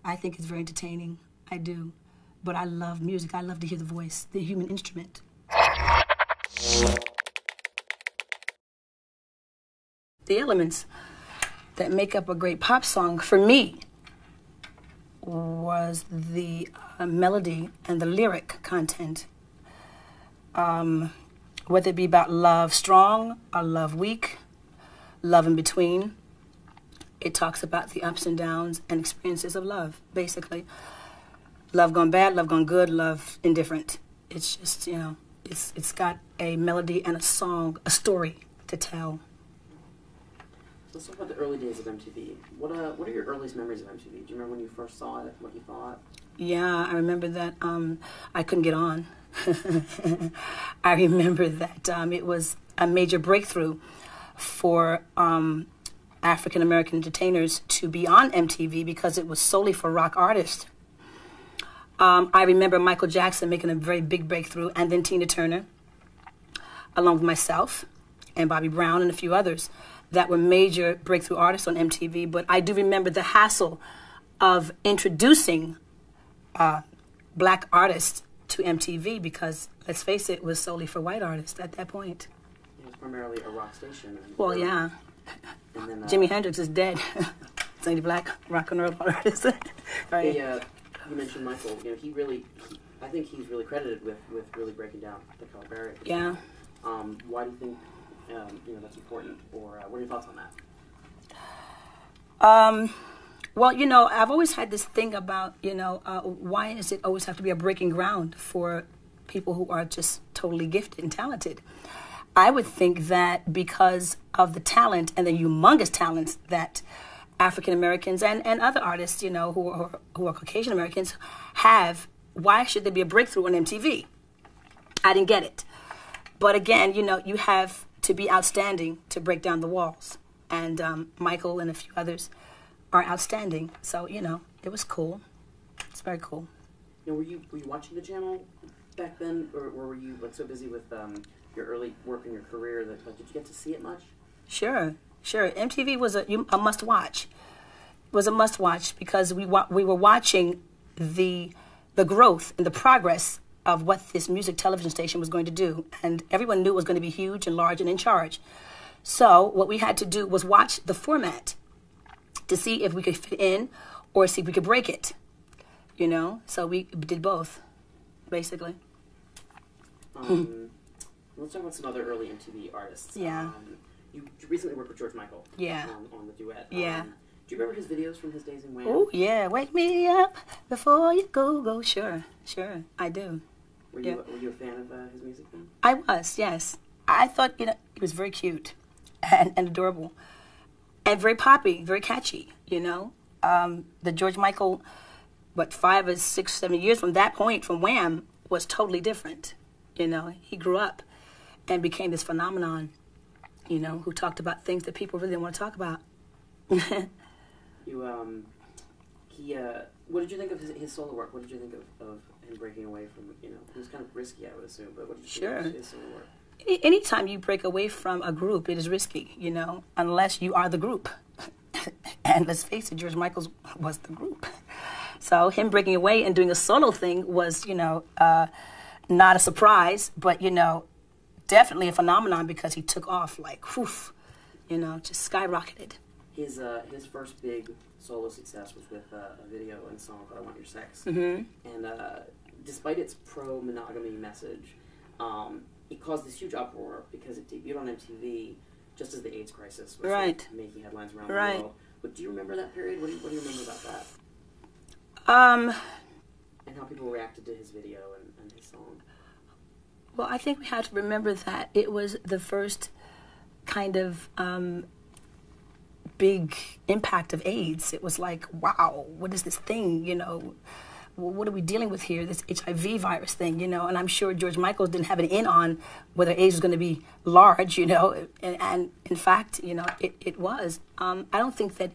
I think it's very entertaining. I do. But I love music. I love to hear the voice, the human instrument. The elements that make up a great pop song, for me, was the melody and the lyric content. Whether it be about love strong or love weak, love in between. It talks about the ups and downs and experiences of love, basically. Love gone bad, love gone good, love indifferent. It's just, you know, it's got a melody and a song, a story to tell. Let's talk about the early days of MTV. What are your earliest memories of MTV? Do you remember when you first saw it, what you thought? Yeah, I remember that I couldn't get on. I remember that it was a major breakthrough for African-American entertainers to be on MTV because it was solely for rock artists. I remember Michael Jackson making a very big breakthrough, and then Tina Turner, along with myself and Bobby Brown and a few others that were major breakthrough artists on MTV. But I do remember the hassle of introducing black artists to MTV because, let's face it, was solely for white artists at that point. It was primarily a rock station. Well, yeah. And then, Jimi Hendrix is dead. It's only black rock and roll artists. Right. You mentioned Michael. You know, I think he's really credited with really breaking down the color barrier. Yeah. Why do you think that's important, or what are your thoughts on that? Well, you know, I've always had this thing about, why does it always have to be a breaking ground for people who are just totally gifted and talented? I would think that because of the talent and the humongous talents that African Americans and other artists, who are Caucasian Americans have, why should there be a breakthrough on MTV? I didn't get it. But again, you have to be outstanding to break down the walls. And Michael and a few others are outstanding. So, it was cool. It's very cool. Were you watching the channel back then, or were you so busy with your early work in your career that did you get to see it much? Sure. MTV was a must-watch. It was a must-watch because we were watching the growth and the progress of what this music television station was going to do. And everyone knew it was going to be huge and large and in charge. So what we had to do was watch the format to see if we could fit in or see if we could break it. So we did both, basically. Let's talk about some other early MTV artists. Yeah. You recently worked with George Michael. Yeah. On the duet. Yeah. Do you remember his videos from his days in Wham? Oh, yeah. Wake me up before you go. Sure. I do. Were you a fan of his music then? I was, yes. I thought, he was very cute and adorable and very poppy, very catchy, The George Michael, 5 or 6, 7 years from that point, from Wham, was totally different. He grew up and became this phenomenon, who talked about things that people really didn't want to talk about. What did you think of his solo work? What did you think of him breaking away from, it was kind of risky, I would assume, but what did you think of his solo work? Anytime you break away from a group, it is risky, unless you are the group. And let's face it, George Michael was the group. So him breaking away and doing a solo thing was, not a surprise, but, definitely a phenomenon because he took off like, whoof, just skyrocketed. His first big solo success was with a video and song called I Want Your Sex. Mm-hmm. And despite its pro-monogamy message, it caused this huge uproar because it debuted on MTV just as the AIDS crisis was making headlines around the world. But do you remember that period? What do you remember about that? And how people reacted to his video and his song? Well, I think we have to remember that it was the first kind of big impact of AIDS. It was like, wow, what is this thing, what are we dealing with here, this HIV virus thing, and I'm sure George Michael didn't have an in on whether AIDS was going to be large, and in fact, it was. I don't think that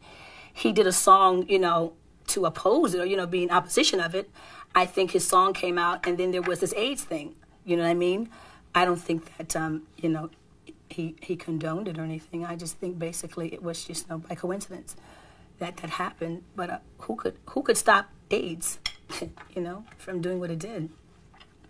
he did a song, to oppose it or, be in opposition of it. I think his song came out and then there was this AIDS thing, you know what I mean? I don't think that, he condoned it or anything. I just think basically it was just by coincidence, that happened. But who could stop AIDS, you know, from doing what it did?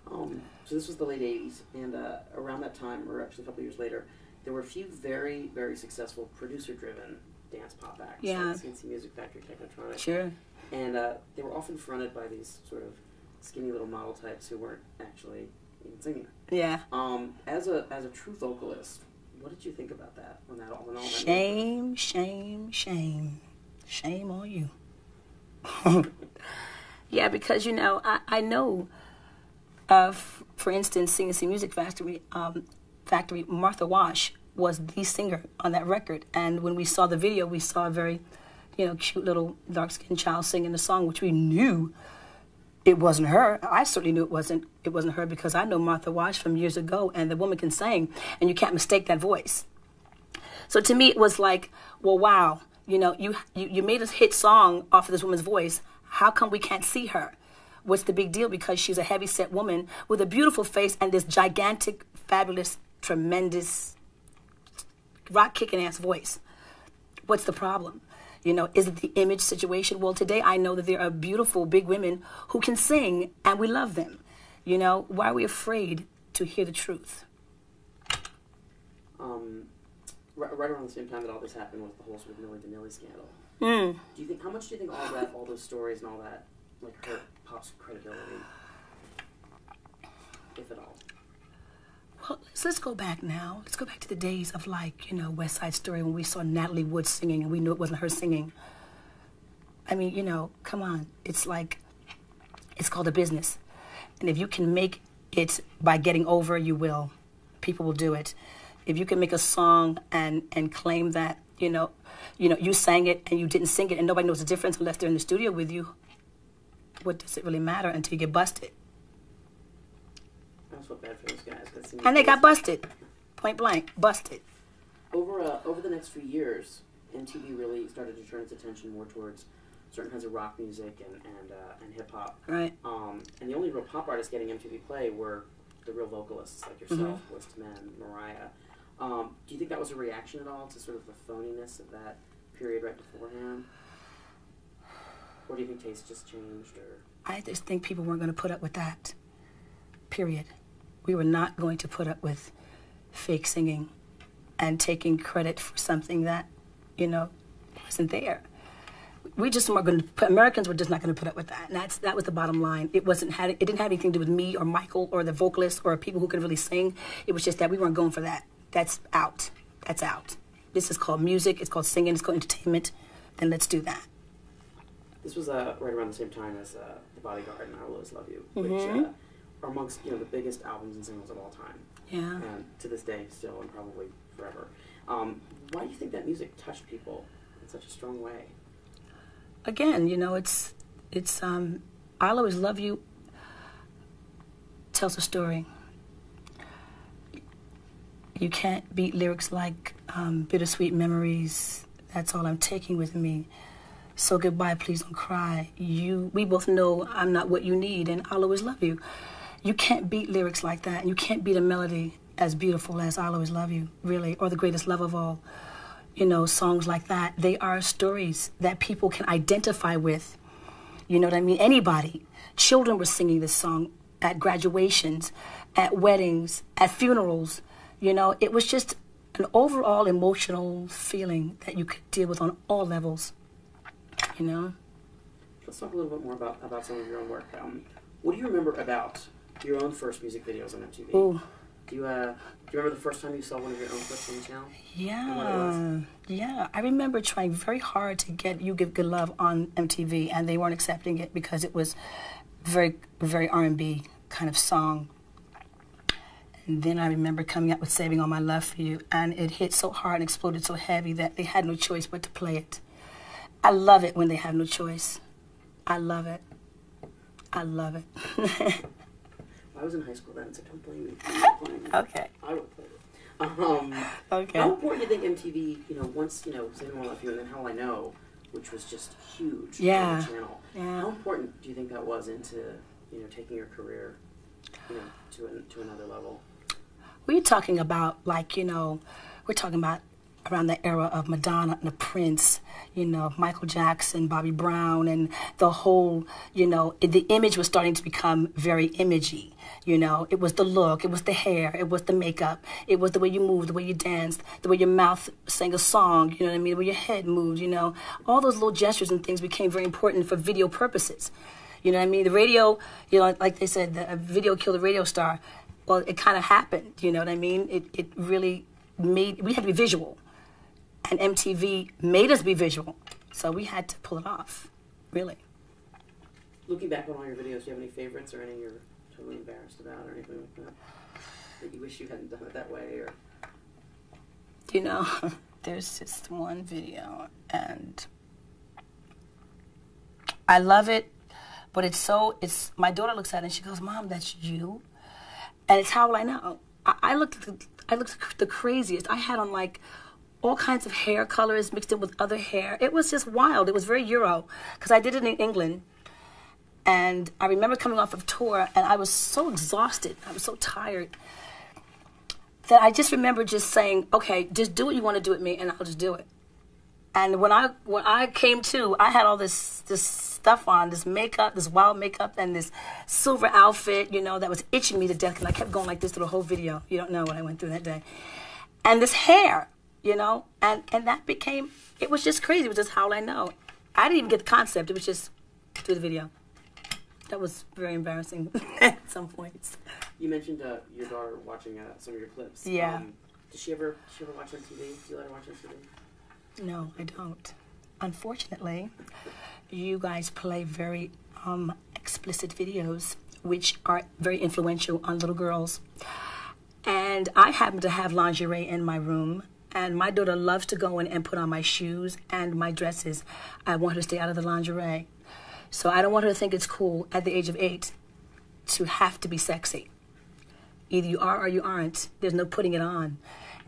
So this was the late 80s, and around that time, or actually a couple years later, there were a few very, very successful producer-driven dance pop acts, like CNC Music Factory, Technotronic. Sure. And they were often fronted by these sort of skinny little model types who weren't actually even singing. Yeah. As a true vocalist, what did you think about that when all that? Shame, shame, shame, shame on you. Yeah, because you know I know. For instance, CNC Music Factory, Martha Wash was the singer on that record. And when we saw the video, we saw a very, you know, cute little dark-skinned child singing the song, which we knew it wasn't her. I certainly knew it wasn't her because I know Martha Wash from years ago, and the woman can sing, and you can't mistake that voice. So to me, it was like, well, wow, you know, you made a hit song off of this woman's voice. How come we can't see her? What's the big deal? Because she's a heavy-set woman with a beautiful face and this gigantic, fabulous, tremendous, rock-kicking-ass voice. What's the problem? You know, is it the image situation? Well, today I know that there are beautiful, big women who can sing, and we love them. You know, why are we afraid to hear the truth? Right around the same time that all this happened was the whole sort of Milli Vanilli scandal. Do you think? How much do you think all those stories and all that, like, hurt pop's credibility, if at all? Well, let's go back now. Let's go back to the days of, like, you know, West Side Story when we saw Natalie Wood singing and we knew it wasn't her singing. I mean, you know, come on. It's like, it's called a business. And if you can make it by getting over, you will. People will do it. If you can make a song and claim that, you know, you sang it and you didn't sing it and nobody knows the difference unless they're in the studio with you, what does it really matter until you get busted? I feel bad for those guys. And they got busted. Point blank. Busted. Over the next few years, MTV really started to turn its attention more towards certain kinds of rock music and hip-hop. Right. And the only real pop artists getting MTV play were the real vocalists like yourself, Boyz II Men, Mariah. Do you think that was a reaction at all to sort of the phoniness of that period right beforehand? Or do you think taste just changed? Or I just think people weren't going to put up with that. Period. We were not going to put up with fake singing and taking credit for something that, you know, wasn't there. We just weren't going to. Americans were just not going to put up with that. And that was the bottom line. It didn't have anything to do with me or Michael or the vocalists or people who could really sing. It was just that we weren't going for that. That's out. That's out. This is called music. It's called singing. It's called entertainment. Then let's do that. This was right around the same time as The Bodyguard and I Will Always Love You, which are amongst, you know, the biggest albums and singles of all time. Yeah. And to this day, still, and probably forever. Why do you think that music touched people in such a strong way? Again, you know, it's I'll Always Love You tells a story. You can't beat lyrics like Bittersweet Memories, That's All I'm Taking With Me, So Goodbye, Please Don't Cry. We both know I'm Not What You Need, and I'll Always Love You. You can't beat lyrics like that, and you can't beat a melody as beautiful as I'll Always Love You, really, or The Greatest Love of All. You know, songs like that, they are stories that people can identify with. You know what I mean? Anybody. Children were singing this song at graduations, at weddings, at funerals. You know, it was just an overall emotional feeling that you could deal with on all levels. You know? Let's talk a little bit more about some of your own work. What do you remember about your own first music videos on MTV? Ooh. Do you remember the first time you saw one of your own clips on the channel? Yeah. I remember trying very hard to get You Give Good Love on MTV, and they weren't accepting it because it was very, very R&B kind of song. And then I remember coming out with Saving All My Love For You, and it hit so hard and exploded so heavy that they had no choice but to play it. I love it when they have no choice. I love it. I love it. I was in high school then, so don't blame me. Okay. I would play it. Okay. How important do you think MTV, you know, once, you know, Saving All My Love For You and then How Will I Know, which was just huge on the channel. Yeah. How important do you think that was into, you know, taking your career, you know, to another level? We're talking about, like, you know, we're talking about around the era of Madonna and the Prince, Michael Jackson, Bobby Brown, and the whole, the image was starting to become very imagey. It was the look, it was the hair, it was the makeup, it was the way you moved, the way you danced, the way your mouth sang a song, you know what I mean, the way your head moved, All those little gestures and things became very important for video purposes. You know what I mean? The radio, like they said, the video killed the radio star. Well, it kind of happened, you know what I mean? It really we had to be visual. And MTV made us be visual. So we had to pull it off, really. Looking back on all your videos, do you have any favorites or any you're totally embarrassed about or anything like that? That you wish you hadn't done it that way? Or There's just one video, and I love it, but my daughter looks at it and she goes, "Mom, that's you?" And it's how will I know? I looked the craziest. I had on all kinds of hair colors mixed in with other hair. It was just wild. It was very Euro, because I did it in England. And I remember coming off of tour, and I was so exhausted. I was so tired that I just remember just saying, okay, just do what you want to do with me, and I'll just do it. And when I came to, I had all this stuff on, this makeup, this wild makeup, and this silver outfit, that was itching me to death, and I kept going like this through the whole video. You don't know what I went through that day. And this hair, and that became, it was just crazy. It was just how I know. I didn't even get the concept. It was just through the video. That was very embarrassing at some points. You mentioned your daughter watching some of your clips. Yeah. Does she ever watch on TV? Do you let her watch on TV? No, I don't. Unfortunately, you guys play very explicit videos, which are very influential on little girls. And I happen to have lingerie in my room, and my daughter loves to go in and put on my shoes and my dresses. I want her to stay out of the lingerie. So I don't want her to think it's cool at the age of 8 to have to be sexy. Either you are or you aren't. There's no putting it on.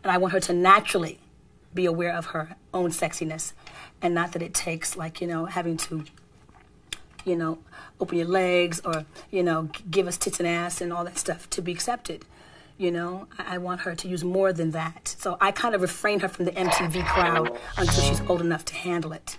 And I want her to naturally be aware of her own sexiness, and not that it takes having to, open your legs or, give us tits and ass and all that stuff to be accepted. I want her to use more than that. So I kind of refrain her from the MTV crowd until she's old enough to handle it.